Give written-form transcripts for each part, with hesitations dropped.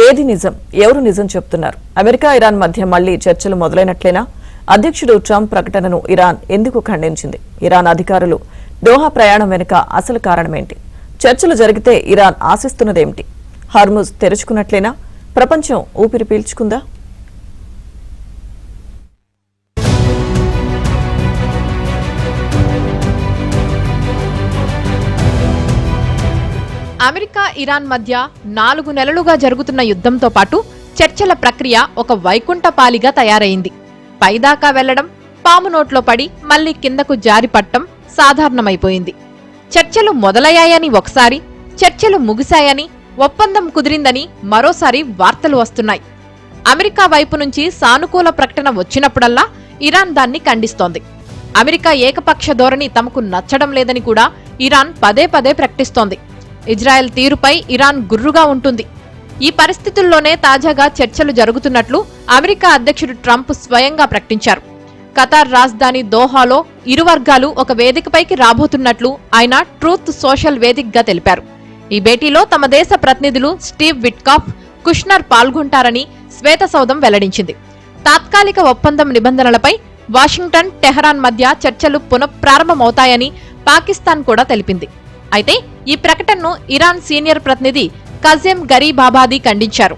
ఏది నిజం? ఎవరు నిజం చెప్తున్నారు? అమెరికా ఇరాన్ మధ్య మళ్లీ చర్చలు మొదలైనట్లేనా? అధ్యక్షుడు ట్రంప్ ప్రకటనను ఇరాన్ ఎందుకు ఖండించింది? ఇరాన్ అధికారులు దోహా ప్రయాణం వెనుక అసలు కారణమేంటి? చర్చలు జరిగితే ఇరాన్ ఆశిస్తున్నదేమిటి? హార్ముజ్ తెరుచుకున్నట్లేనా? ప్రపంచం ఊపిరి పీల్చుకుందా? అమెరికా ఇరాన్ మధ్య 4 నెలలుగా జరుగుతున్న యుద్ధంతో పాటు చర్చల ప్రక్రియ ఒక వైకుంఠపాలిగా తయారైంది. పైదాకా వెళ్లడం, పాము నోట్లో పడి మళ్లీ కిందకు జారిపట్టం సాధారణమైపోయింది. చర్చలు మొదలయ్యాయని ఒకసారి, చర్చలు ముగిశాయని, ఒప్పందం కుదిరిందని మరోసారి వార్తలు వస్తున్నాయి. అమెరికా వైపు నుంచి సానుకూల ప్రకటన వచ్చినప్పుడల్లా ఇరాన్ దాన్ని ఖండిస్తోంది. అమెరికా ఏకపక్ష ధోరణి తమకు నచ్చడం లేదని కూడా ఇరాన్ పదే పదే ప్రకటిస్తోంది. ఇజ్రాయెల్ తీరుపై ఇరాన్ గుర్రుగా ఉంటుంది. ఈ పరిస్థితుల్లోనే తాజాగా చర్చలు జరుగుతున్నట్లు అమెరికా అధ్యక్షుడు ట్రంప్ స్వయంగా ప్రకటించారు. ఖతార్ రాజధాని దోహాలో ఇరు వర్గాలు ఒక వేదికపైకి రాబోతున్నట్లు ఆయన ట్రూత్ సోషల్ వేదికగా తెలిపారు. ఈ భేటీలో తమ దేశ ప్రతినిధులు స్టీవ్ విట్కాఫ్, కుష్నర్ పాల్గొంటారని శ్వేతసౌధం వెల్లడించింది. తాత్కాలిక ఒప్పందం నిబంధనలపై వాషింగ్టన్, టెహరాన్ మధ్య చర్చలు పునఃప్రారంభమవుతాయని పాకిస్తాన్ కూడా తెలిపింది. అయితే ఈ ప్రకటనను ఇరాన్ సీనియర్ ప్రతినిధి కజెం గరీబాబాదీ ఖండించారు.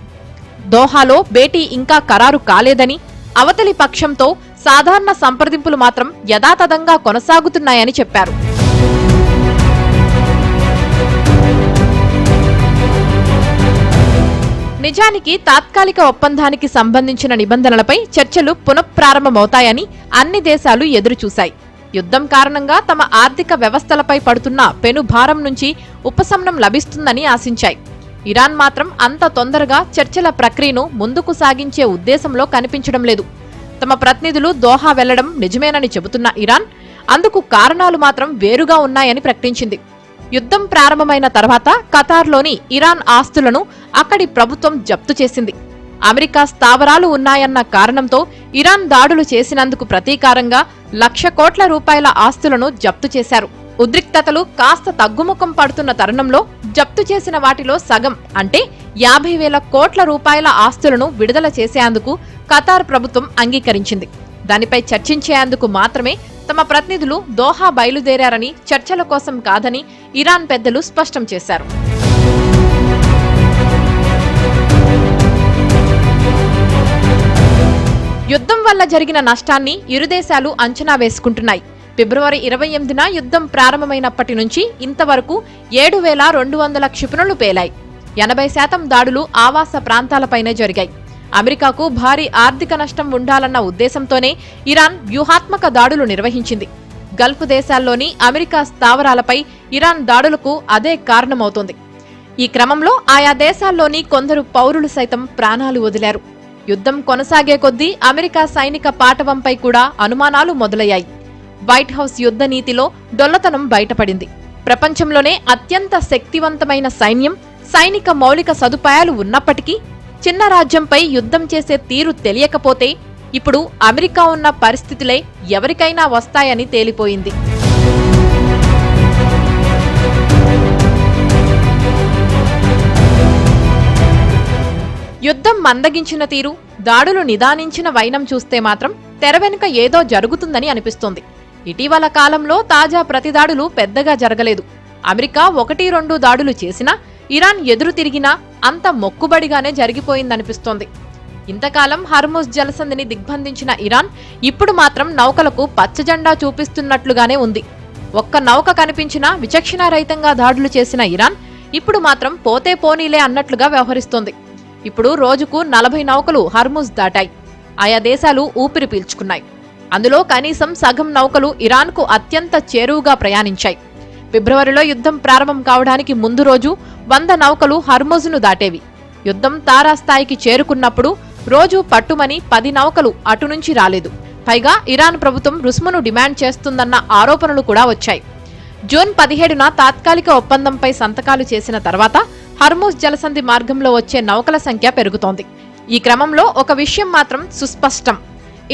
దోహాలో భేటీ ఇంకా ఖరారు కాలేదని, అవతలి పక్షంతో సాధారణ సంప్రదింపులు మాత్రం యథాతథంగా కొనసాగుతున్నాయని చెప్పారు. నిజానికి తాత్కాలిక ఒప్పందానికి సంబంధించిన నిబంధనలపై చర్చలు పునఃప్రారంభమవుతాయని అన్ని దేశాలు ఎదురుచూశాయి. యుద్ధం కారణంగా తమ ఆర్థిక వ్యవస్థలపై పడుతున్న పెనుభారం నుంచి ఉపశమనం లభిస్తుందని ఆశించాయి. ఇరాన్ మాత్రం అంత తొందరగా చర్చల ప్రక్రియను ముందుకు సాగించే ఉద్దేశంలో కనిపించడం లేదు. తమ ప్రతినిధులు దోహా వెళ్లడం నిజమేనని చెబుతున్న ఇరాన్ అందుకు కారణాలు మాత్రం వేరుగా ఉన్నాయని ప్రకటించింది. యుద్ధం ప్రారంభమైన తర్వాత ఖతార్లోని ఇరాన్ ఆస్తులను అక్కడి ప్రభుత్వం జప్తు చేసింది. అమెరికా స్థావరాలు ఉన్నాయన్న కారణంతో ఇరాన్ దాడులు చేసినందుకు ప్రతీకారంగా 1,00,000 కోట్ల రూపాయల ఆస్తులను జప్తు చేశారు. ఉద్రిక్తతలు కాస్త తగ్గుముఖం పడుతున్న తరుణంలో జప్తు చేసిన వాటిలో సగం అంటే 50,000 కోట్ల రూపాయల ఆస్తులను విడుదల చేసేందుకు ఖతార్ ప్రభుత్వం అంగీకరించింది. దానిపై చర్చించేందుకు మాత్రమే తమ ప్రతినిధులు దోహా బయలుదేరారని, చర్చల కోసం కాదని ఇరాన్ పెద్దలు స్పష్టం చేశారు. యుద్ధం వల్ల జరిగిన నష్టాన్ని ఇరు దేశాలు అంచనా వేసుకుంటున్నాయి. ఫిబ్రవరి 28న యుద్ధం ప్రారంభమైనప్పటి నుంచి ఇంతవరకు 7,200 క్షిపణులు పేలాయి. 80% దాడులు ఆవాస ప్రాంతాలపైనే జరిగాయి. అమెరికాకు భారీ ఆర్థిక నష్టం ఉండాలన్న ఉద్దేశంతోనే ఇరాన్ వ్యూహాత్మక దాడులు నిర్వహించింది. గల్ఫ్ దేశాల్లోని అమెరికా స్థావరాలపై ఇరాన్ దాడులకు అదే కారణమవుతోంది. ఈ క్రమంలో ఆయా దేశాల్లోని కొందరు పౌరులు సైతం ప్రాణాలు వదిలారు. యుద్ధం కొనసాగే కొద్దీ అమెరికా సైనిక పాటవంపై కూడా అనుమానాలు మొదలయ్యాయి. వైట్ హౌస్ యుద్ధ నీతిలో డొల్లతనం బయటపడింది. ప్రపంచంలోనే అత్యంత శక్తివంతమైన సైన్యం, సైనిక మౌలిక సదుపాయాలు ఉన్నప్పటికీ చిన్న రాజ్యంపై యుద్ధం చేసే తీరు తెలియకపోతే ఇప్పుడు అమెరికా ఉన్న పరిస్థితులే ఎవరికైనా వస్తాయని తేలిపోయింది. యుద్ధం మందగించిన తీరు, దాడులు నిదానించిన వైనం చూస్తే మాత్రం తెర వెనుక ఏదో జరుగుతుందని అనిపిస్తోంది. ఇటీవల కాలంలో తాజా ప్రతిదాడులు పెద్దగా జరగలేదు. అమెరికా 1-2 దాడులు చేసినా ఇరాన్ ఎదురు తిరిగినా అంత మొక్కుబడిగానే జరిగిపోయిందనిపిస్తోంది. ఇంతకాలం హార్ముజ్ జలసంధిని దిగ్బంధించిన ఇరాన్ ఇప్పుడు మాత్రం నౌకలకు పచ్చజెండా చూపిస్తున్నట్లుగానే ఉంది. ఒక్క నౌక కనిపించినా విచక్షణారహితంగా దాడులు చేసిన ఇరాన్ ఇప్పుడు మాత్రం పోతే పోనీలే అన్నట్లుగా వ్యవహరిస్తోంది. ఇప్పుడు రోజుకు 40 నౌకలు హార్ముజ్ దాటాయి. ఆయా దేశాలు ఊపిరి పీల్చుకున్నాయి. అందులో కనీసం సగం నౌకలు ఇరాన్కు అత్యంత చేరువుగా ప్రయాణించాయి. ఫిబ్రవరిలో యుద్ధం ప్రారంభం కావడానికి ముందు రోజు 100 నౌకలు హార్ముజ్ను దాటేవి. యుద్ధం తారాస్థాయికి చేరుకున్నప్పుడు రోజు పట్టుమని 10 నౌకలు అటు నుంచి రాలేదు. పైగా ఇరాన్ ప్రభుత్వం రుసుమును డిమాండ్ చేస్తుందన్న ఆరోపణలు కూడా వచ్చాయి. జూన్ 17న తాత్కాలిక ఒప్పందంపై సంతకాలు చేసిన తర్వాత హార్ముజ్ జలసంధి మార్గంలో వచ్చే నౌకల సంఖ్య పెరుగుతోంది. ఈ క్రమంలో ఒక విషయం మాత్రం సుస్పష్టం.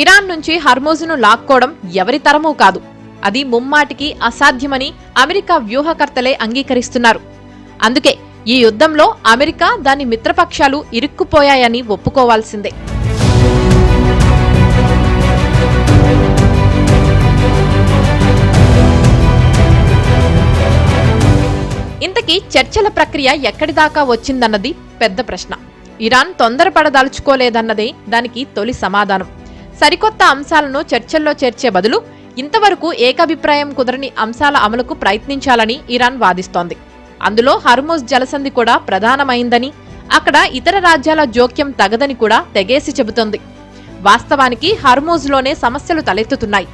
ఇరాన్ నుంచి హార్ముజ్ను లాక్కోవడం ఎవరి తరమూ కాదు. అది ముమ్మాటికి అసాధ్యమని అమెరికా వ్యూహకర్తలే అంగీకరిస్తున్నారు. అందుకే ఈ యుద్ధంలో అమెరికా దాని మిత్రపక్షాలు ఇరుక్కుపోయాయని ఒప్పుకోవాల్సిందే. ఇంతకీ చర్చల ప్రక్రియ ఎక్కడిదాకా వచ్చిందన్నది పెద్ద ప్రశ్న. ఇరాన్ తొందరపడదలుచుకోలేదన్నదే దానికి తొలి సమాధానం. సరికొత్త అంశాలను చర్చల్లో చేర్చే బదులు ఇంతవరకు ఏకాభిప్రాయం కుదరని అంశాల అమలుకు ప్రయత్నించాలని ఇరాన్ వాదిస్తోంది. అందులో హర్ముజ్ జలసంధి కూడా ప్రధానమైందని, అక్కడ ఇతర రాజ్యాల జోక్యం తగదని కూడా తెగేసి చెబుతోంది. వాస్తవానికి హర్ముజ్లోనే సమస్యలు తలెత్తుతున్నాయి.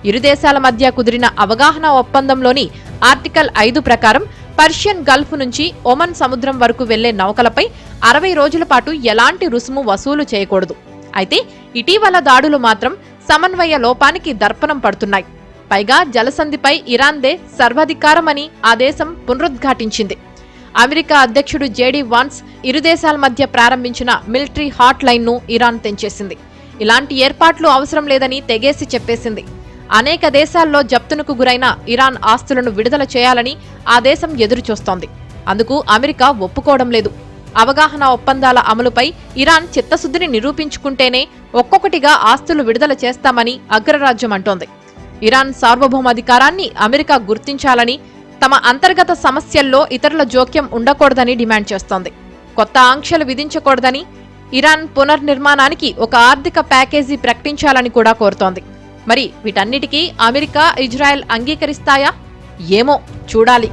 ఇరు దేశాల మధ్య కుదిరిన అవగాహన ఒప్పందంలోని ఆర్టికల్ 5 ప్రకారం పర్షియన్ గల్ఫ్ నుంచి ఒమన్ సముద్రం వరకు వెళ్లే నౌకలపై 60 రోజుల పాటు ఎలాంటి రుసుము వసూలు చేయకూడదు. అయితే ఇటీవల దాడులు మాత్రం సమన్వయ లోపానికి దర్పణం పడుతున్నాయి. పైగా జలసంధిపై ఇరాన్దే సర్వాధికారమని ఆ దేశం పునరుద్ఘాటించింది. అమెరికా అధ్యక్షుడు జేడీ వాన్స్ ఇరు దేశాల మధ్య ప్రారంభించిన మిలిటరీ హాట్ లైన్ ను ఇరాన్ తెంచేసింది. ఇలాంటి ఏర్పాట్లు అవసరం లేదని తెగేసి చెప్పేసింది. అనేక దేశాల్లో జప్తునకు గురైన ఇరాన్ ఆస్తులను విడుదల చేయాలని ఆ దేశం ఎదురుచూస్తోంది. అందుకు అమెరికా ఒప్పుకోవడం లేదు. అవగాహన ఒప్పందాల అమలుపై ఇరాన్ చిత్తశుద్ధిని నిరూపించుకుంటేనే ఒక్కొక్కటిగా ఆస్తులు విడుదల చేస్తామని అగ్రరాజ్యం అంటోంది. ఇరాన్ సార్వభౌమాధికారాన్ని అమెరికా గుర్తించాలని, తమ అంతర్గత సమస్యల్లో ఇతరుల జోక్యం ఉండకూడదని డిమాండ్ చేస్తోంది. కొత్త ఆంక్షలు విధించకూడదని, ఇరాన్ పునర్నిర్మాణానికి ఒక ఆర్థిక ప్యాకేజీ ప్రకటించాలని కూడా కోరుతోంది. మరి వీటన్నిటికీ అమెరికా, ఇజ్రాయెల్ అంగీకరిస్తాయా? ఏమో చూడాలి.